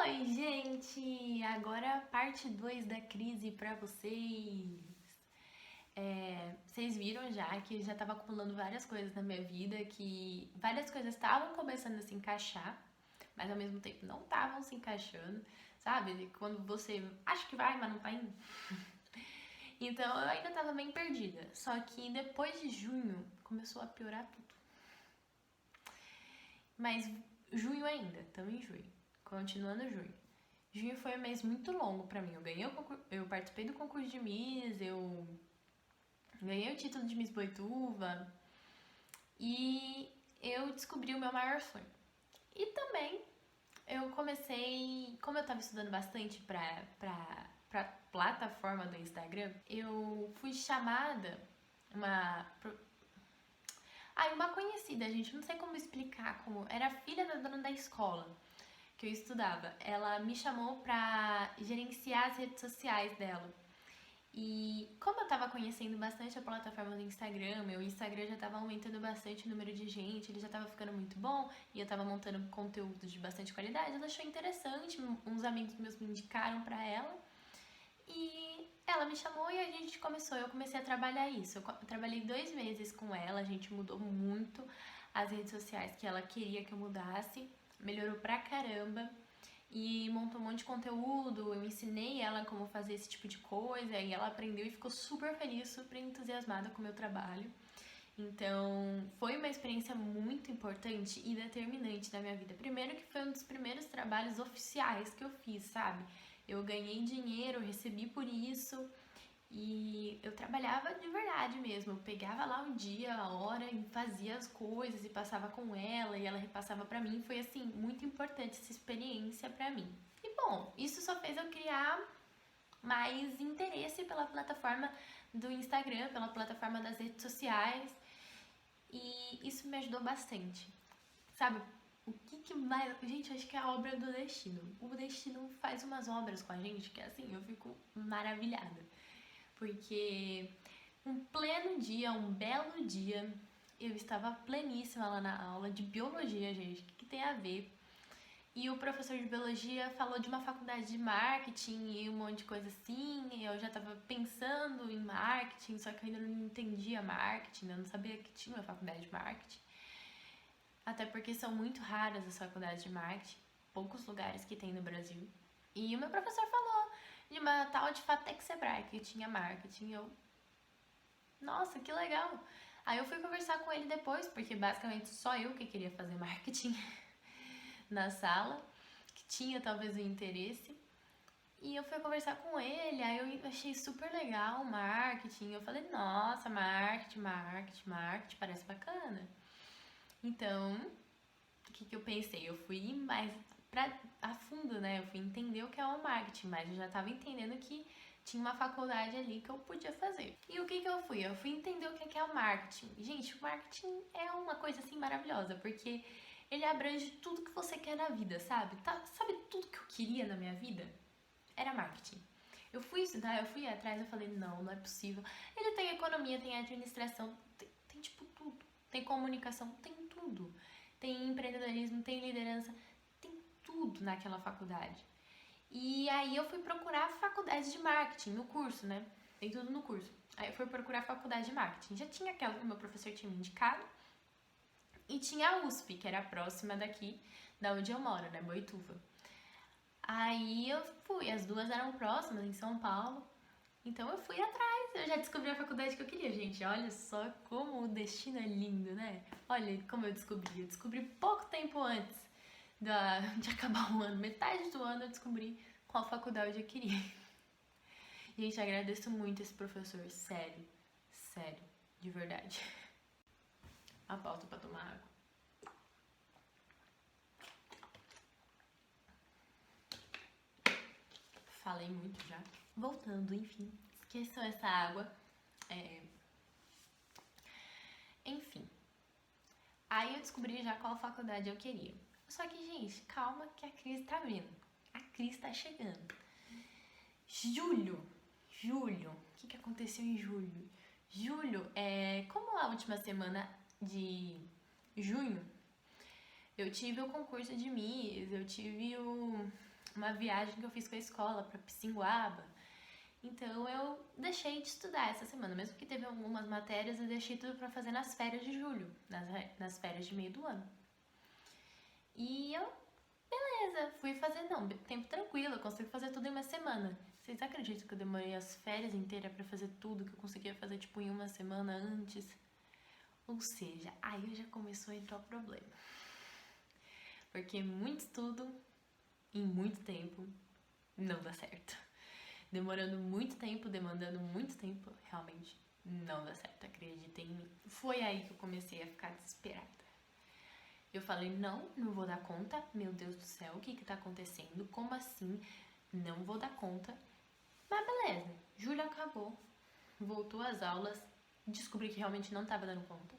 Oi, gente! Agora a parte 2 da crise pra vocês. Vocês viram já que já tava acumulando várias coisas na minha vida, que várias coisas estavam começando a se encaixar, mas ao mesmo tempo não estavam se encaixando, sabe? Quando você acha que vai, mas não tá indo. Então eu ainda tava bem perdida. Só que depois de junho começou a piorar tudo. Mas junho ainda, estamos em junho. Continuando junho. Junho foi um mês muito longo pra mim. Eu participei do concurso de Miss, eu ganhei o título de Miss Boituva e eu descobri o meu maior sonho. E também eu comecei, como eu tava estudando bastante pra plataforma do Instagram, eu fui chamada uma uma conhecida, gente, não sei como explicar, como era filha da dona da escola que eu estudava. Ela me chamou pra gerenciar as redes sociais dela. E como eu tava conhecendo bastante a plataforma do Instagram, meu Instagram já tava aumentando bastante o número de gente, ele já tava ficando muito bom e eu tava montando conteúdo de bastante qualidade, ela achou interessante, uns amigos meus me indicaram pra ela e ela me chamou e a gente começou, eu comecei a trabalhar isso. Eu trabalhei 2 meses com ela, a gente mudou muito as redes sociais que ela queria que eu mudasse, melhorou pra caramba e montou um monte de conteúdo. Eu ensinei ela como fazer esse tipo de coisa e ela aprendeu e ficou super feliz, super entusiasmada com o meu trabalho. Então, foi uma experiência muito importante e determinante na minha vida. Primeiro que foi um dos primeiros trabalhos oficiais que eu fiz, sabe? Eu ganhei dinheiro, eu recebi por isso e eu trabalhava de verdade mesmo. Eu pegava lá o dia, a hora e fazia as coisas e passava com ela e ela repassava pra mim. Foi assim, muito importante essa experiência pra mim. E bom, isso só fez eu criar mais interesse pela plataforma do Instagram, pela plataforma das redes sociais. E isso me ajudou bastante. Sabe, o que mais. Gente, acho que é a obra do destino. O destino faz umas obras com a gente que assim, eu fico maravilhada. Porque um pleno dia, um belo dia, eu estava pleníssima lá na aula de biologia, gente. O que tem a ver? E o professor de biologia falou de uma faculdade de marketing e um monte de coisa assim. E eu já estava pensando em marketing, só que eu ainda não entendia marketing, eu não sabia que tinha uma faculdade de marketing. Até porque são muito raras as faculdades de marketing, poucos lugares que tem no Brasil. E o meu professor falou de uma tal de Fatec Sebrae que tinha marketing. Eu, nossa, que legal! Aí eu fui conversar com ele depois, porque basicamente só eu que queria fazer marketing na sala, que tinha talvez o interesse. E eu fui conversar com ele, aí eu achei super legal o marketing. Eu falei, nossa, marketing, parece bacana. Então, o que eu pensei? Eu fui mais a fundo, né? Eu fui entender o que é o marketing, mas eu já tava entendendo que tinha uma faculdade ali que eu podia fazer. E o que eu fui? Eu fui entender o que é o marketing. Gente, o marketing é uma coisa assim maravilhosa, porque ele abrange tudo que você quer na vida, sabe? Sabe tudo que eu queria na minha vida? Era marketing. Eu fui estudar, eu fui atrás, eu falei, não é possível. Ele tem economia, tem administração, tem tipo tudo. Tem comunicação, tem tudo. Tem empreendedorismo, tem liderança, tem tudo naquela faculdade. E aí eu fui procurar faculdade de marketing no curso, né? Tem tudo no curso. Aí eu fui procurar faculdade de marketing. Já tinha aquela que o meu professor tinha me indicado. E tinha a USP, que era a próxima daqui, da onde eu moro, né? Boituva. Aí eu fui, as duas eram próximas, em São Paulo. Então eu fui atrás, eu já descobri a faculdade que eu queria, gente. Olha só como o destino é lindo, né? Olha como eu descobri. Eu descobri pouco tempo antes de acabar o ano, metade do ano eu descobri qual faculdade eu queria. Gente, agradeço muito esse professor, sério, sério, de verdade. A pauta pra tomar água. Falei muito já. Voltando, enfim, esqueçam essa água. Enfim, aí eu descobri já qual faculdade eu queria. Só que, gente, calma que a crise tá vindo. A crise tá chegando. Julho. O que aconteceu em julho? Julho é como a última semana de junho. Eu tive o concurso de Miss, eu tive uma viagem que eu fiz com a escola pra Pissinguaba. Então eu deixei de estudar essa semana, mesmo que teve algumas matérias, eu deixei tudo pra fazer nas férias de julho, nas férias de meio do ano. E eu, beleza, fui fazer, não, tempo tranquilo, eu consigo fazer tudo em uma semana. Vocês acreditam que eu demorei as férias inteiras pra fazer tudo que eu conseguia fazer, tipo, em uma semana antes? Ou seja, aí já começou a entrar o problema. Porque muito estudo em muito tempo não dá certo. Demorando muito tempo, demandando muito tempo, realmente não dá certo, acreditem em mim. Foi aí que eu comecei a ficar desesperada. Eu falei, não vou dar conta, meu Deus do céu, o que tá acontecendo? Como assim? Não vou dar conta. Mas beleza, julho acabou, voltou às aulas, descobri que realmente não tava dando conta,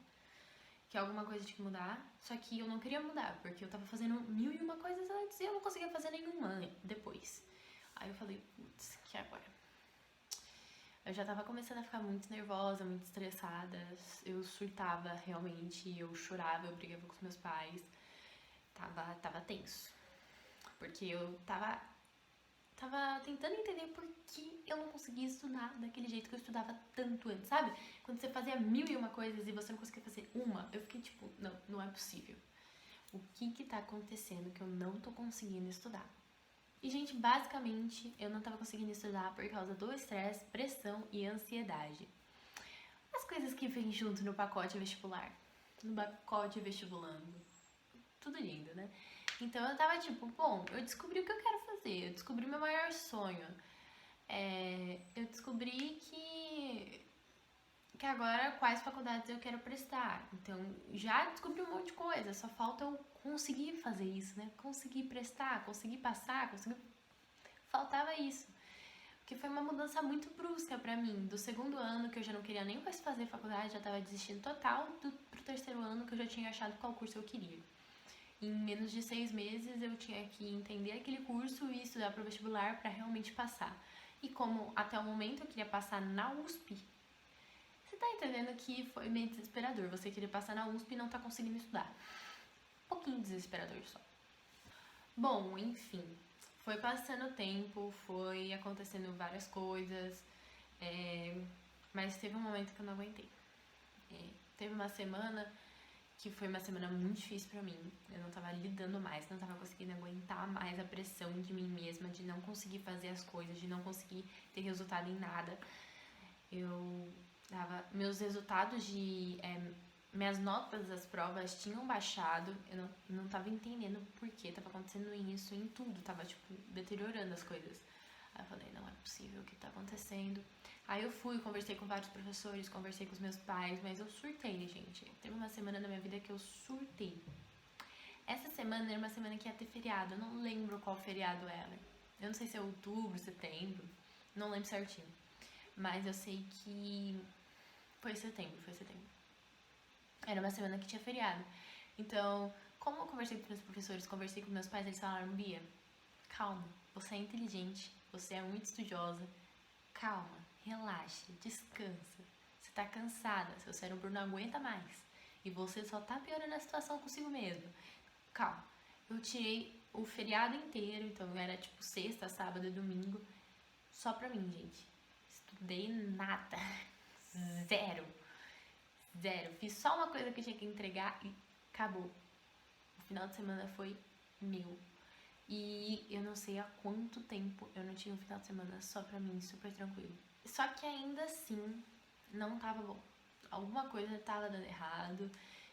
que alguma coisa tinha que mudar, só que eu não queria mudar, porque eu tava fazendo 1001 coisas antes e eu não conseguia fazer nenhuma depois. Aí eu falei, putz, que agora? Eu já tava começando a ficar muito nervosa, muito estressada, eu surtava realmente, eu chorava, eu brigava com os meus pais, tava tenso. Porque eu tava tentando entender por que eu não conseguia estudar daquele jeito que eu estudava tanto antes, sabe? Quando você fazia 1001 coisas e você não conseguia fazer uma, eu fiquei tipo, não é possível. O que tá acontecendo que eu não tô conseguindo estudar? E, gente, basicamente, eu não tava conseguindo estudar por causa do estresse, pressão e ansiedade. As coisas que vêm junto no pacote vestibular, no pacote vestibulando. Tudo lindo, né? Então eu tava tipo, bom, eu descobri o que eu quero fazer, eu descobri meu maior sonho. Eu descobri que agora quais faculdades eu quero prestar. Então já descobri um monte de coisa, só falta eu conseguir fazer isso, né? Conseguir prestar, conseguir passar, faltava isso. Porque foi uma mudança muito brusca pra mim. Do segundo ano, que eu já não queria nem mais fazer faculdade, já tava desistindo total, pro terceiro ano, que eu já tinha achado qual curso eu queria. Em menos de 6 meses, eu tinha que entender aquele curso e estudar pro vestibular pra realmente passar. E como até o momento eu queria passar na USP, você tá entendendo que foi meio desesperador. Você querer passar na USP e não tá conseguindo estudar. Um pouquinho desesperador só. Bom, enfim, foi passando o tempo, foi acontecendo várias coisas, mas teve um momento que eu não aguentei. Teve uma semana que foi uma semana muito difícil pra mim. Eu não tava lidando mais, não tava conseguindo aguentar mais a pressão de mim mesma, de não conseguir fazer as coisas, de não conseguir ter resultado em nada. Meus resultados minhas notas das provas tinham baixado, eu não tava entendendo por que tava acontecendo isso em tudo, tava, tipo, deteriorando as coisas. Aí eu falei, não é possível, o que tá acontecendo? Aí eu fui, conversei com vários professores, conversei com os meus pais, mas eu surtei, gente. Teve uma semana na minha vida que eu surtei. Essa semana era uma semana que ia ter feriado, eu não lembro qual feriado era. Eu não sei se é outubro, setembro, não lembro certinho. Mas eu sei que foi setembro. Era uma semana que tinha feriado. Então, como eu conversei com os professores, conversei com meus pais, eles falaram, Bia, calma, você é inteligente, você é muito estudiosa, calma, relaxe, descansa. Você tá cansada, seu cérebro não aguenta mais. E você só tá piorando a situação consigo mesmo. Calma. Eu tirei o feriado inteiro, então era tipo sexta, sábado e domingo, só pra mim, gente. Estudei nada. Zero. Fiz só uma coisa que eu tinha que entregar e acabou. O final de semana foi meu. E eu não sei há quanto tempo eu não tinha um final de semana só pra mim, super tranquilo. Só que ainda assim, não tava bom. Alguma coisa tava dando errado.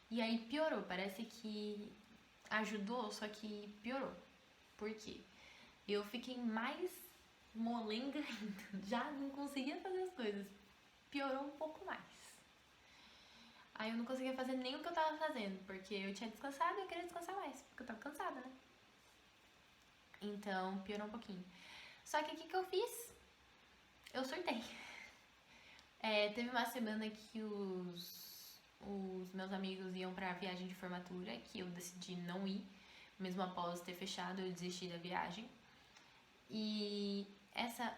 E aí piorou. Parece que ajudou, só que piorou. Por quê? Eu fiquei mais molenga ainda. Já não conseguia fazer as coisas. Piorou um pouco mais. Aí eu não conseguia fazer nem o que eu tava fazendo, porque eu tinha descansado e eu queria descansar mais, porque eu tava cansada, né? Então, piorou um pouquinho. Só que o que eu fiz? Eu surtei. Teve uma semana que os meus amigos iam pra viagem de formatura, que eu decidi não ir. Mesmo após ter fechado, eu desisti da viagem. E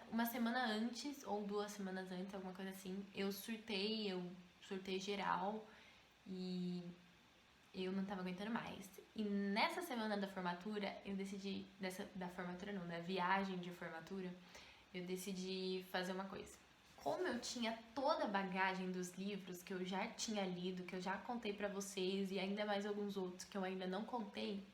uma semana antes, ou 2 semanas antes, alguma coisa assim, eu surtei geral. E eu não tava aguentando mais. E nessa semana da formatura, eu decidi, da viagem de formatura, eu decidi fazer uma coisa. Como eu tinha toda a bagagem dos livros que eu já tinha lido, que eu já contei pra vocês, e ainda mais alguns outros que eu ainda não contei,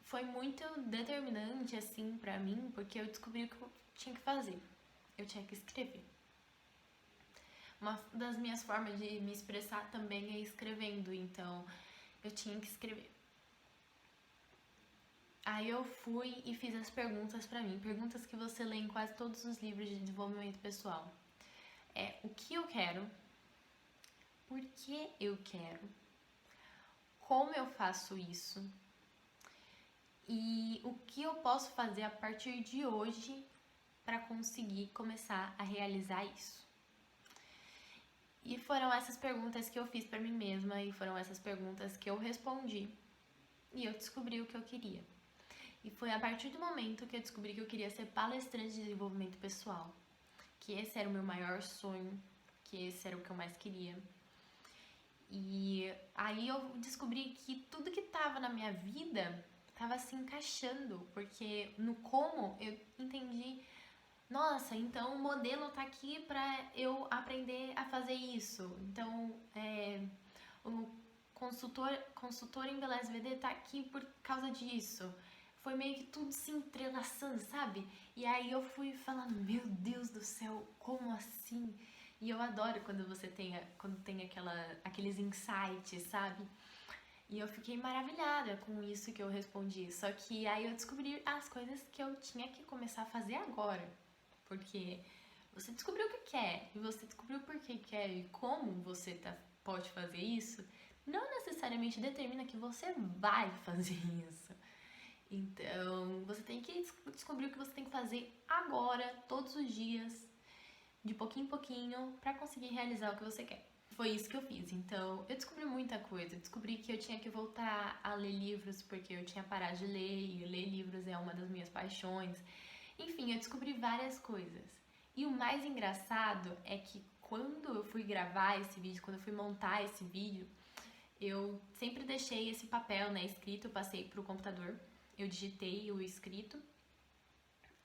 foi muito determinante, assim, pra mim, porque eu descobri o que eu tinha que fazer. Eu tinha que escrever. Uma das minhas formas de me expressar também é escrevendo, então eu tinha que escrever. Aí eu fui e fiz as perguntas pra mim, perguntas que você lê em quase todos os livros de desenvolvimento pessoal. O que eu quero, por que eu quero, como eu faço isso e o que eu posso fazer a partir de hoje para conseguir começar a realizar isso. E foram essas perguntas que eu fiz para mim mesma e foram essas perguntas que eu respondi e eu descobri o que eu queria. E foi a partir do momento que eu descobri que eu queria ser palestrante de desenvolvimento pessoal, que esse era o meu maior sonho, que esse era o que eu mais queria. E aí eu descobri que tudo que estava na minha vida estava se encaixando, porque no como eu entendi, nossa, então o modelo tá aqui para eu aprender a fazer isso. Então, o consultor em Beleza VD tá aqui por causa disso. Foi meio que tudo se entrelaçando, sabe? E aí eu fui falando, meu Deus do céu, como assim? E eu adoro quando quando tem aqueles insights, sabe? E eu fiquei maravilhada com isso que eu respondi. Só que aí eu descobri as coisas que eu tinha que começar a fazer agora. Porque você descobriu o que quer, e você descobriu por que quer e como você pode fazer isso, não necessariamente determina que você vai fazer isso. Então, você tem que descobrir o que você tem que fazer agora, todos os dias, de pouquinho em pouquinho, para conseguir realizar o que você quer. Foi isso que eu fiz. Então, eu descobri muita coisa. Eu descobri que eu tinha que voltar a ler livros, porque eu tinha parado de ler, e ler livros é uma das minhas paixões. Enfim, eu descobri várias coisas. E o mais engraçado é que quando eu fui gravar esse vídeo, quando eu fui montar esse vídeo, eu sempre deixei esse papel, né, escrito, eu passei pro computador, eu digitei o escrito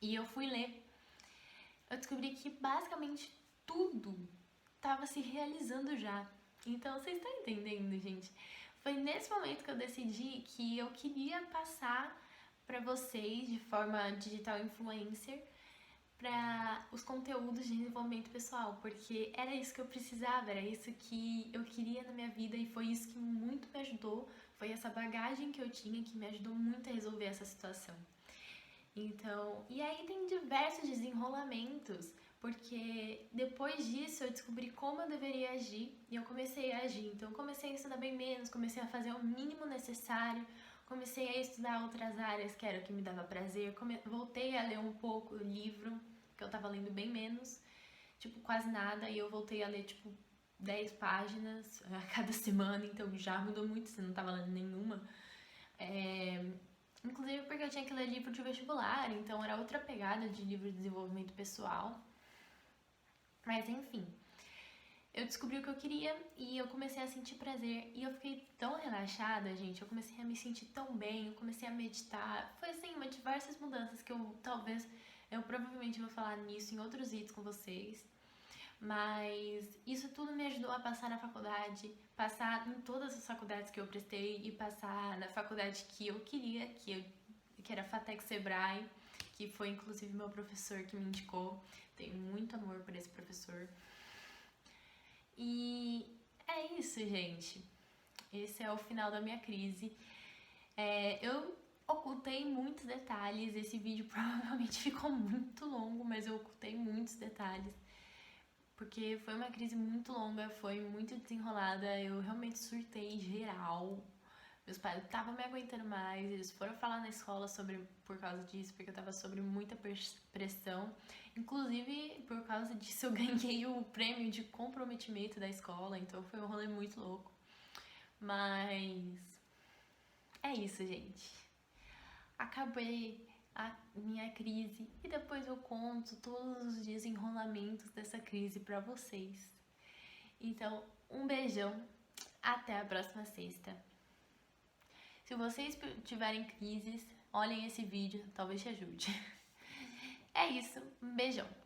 e eu fui ler. Eu descobri que basicamente tudo estava se realizando já. Então, vocês estão entendendo, gente? Foi nesse momento que eu decidi que eu queria passar para vocês de forma digital influencer para os conteúdos de desenvolvimento pessoal, porque era isso que eu precisava, era isso que eu queria na minha vida e foi isso que muito me ajudou, foi essa bagagem que eu tinha que me ajudou muito a resolver essa situação. Então, e aí tem diversos desenrolamentos, porque depois disso eu descobri como eu deveria agir e eu comecei a agir. Então, eu comecei a estudar bem menos, comecei a fazer o mínimo necessário, comecei a estudar outras áreas que era o que me dava prazer, voltei a ler um pouco o livro, que eu tava lendo bem menos, tipo, quase nada, e eu voltei a ler, tipo, 10 páginas a cada semana, então já mudou muito, se não tava lendo nenhuma. Inclusive porque eu tinha que ler livro de vestibular, então era outra pegada de livro de desenvolvimento pessoal. Mas enfim, eu descobri o que eu queria e eu comecei a sentir prazer. E eu fiquei tão relaxada, gente. Eu comecei a me sentir tão bem, eu comecei a meditar. Foi assim, diversas mudanças que eu provavelmente vou falar nisso em outros vídeos com vocês. Mas isso tudo me ajudou a passar na faculdade, passar em todas as faculdades que eu prestei e passar na faculdade que eu queria, que era FATEC Sebrae, que foi inclusive meu professor que me indicou. Tenho muito amor por esse professor. E é isso, gente. Esse é o final da minha crise. Eu ocultei muitos detalhes. Esse vídeo provavelmente ficou muito longo, mas eu ocultei muitos detalhes. Porque foi uma crise muito longa, foi muito desenrolada, eu realmente surtei geral. Meus pais não estavam me aguentando mais, eles foram falar na escola por causa disso, porque eu tava sob muita pressão. Inclusive, por causa disso, eu ganhei o prêmio de comprometimento da escola, então foi um rolê muito louco. Mas é isso, gente. Acabei a minha crise e depois eu conto todos os desenrolamentos dessa crise pra vocês. Então, um beijão, até a próxima sexta. Se vocês tiverem crises, olhem esse vídeo, talvez te ajude. É isso, um beijão!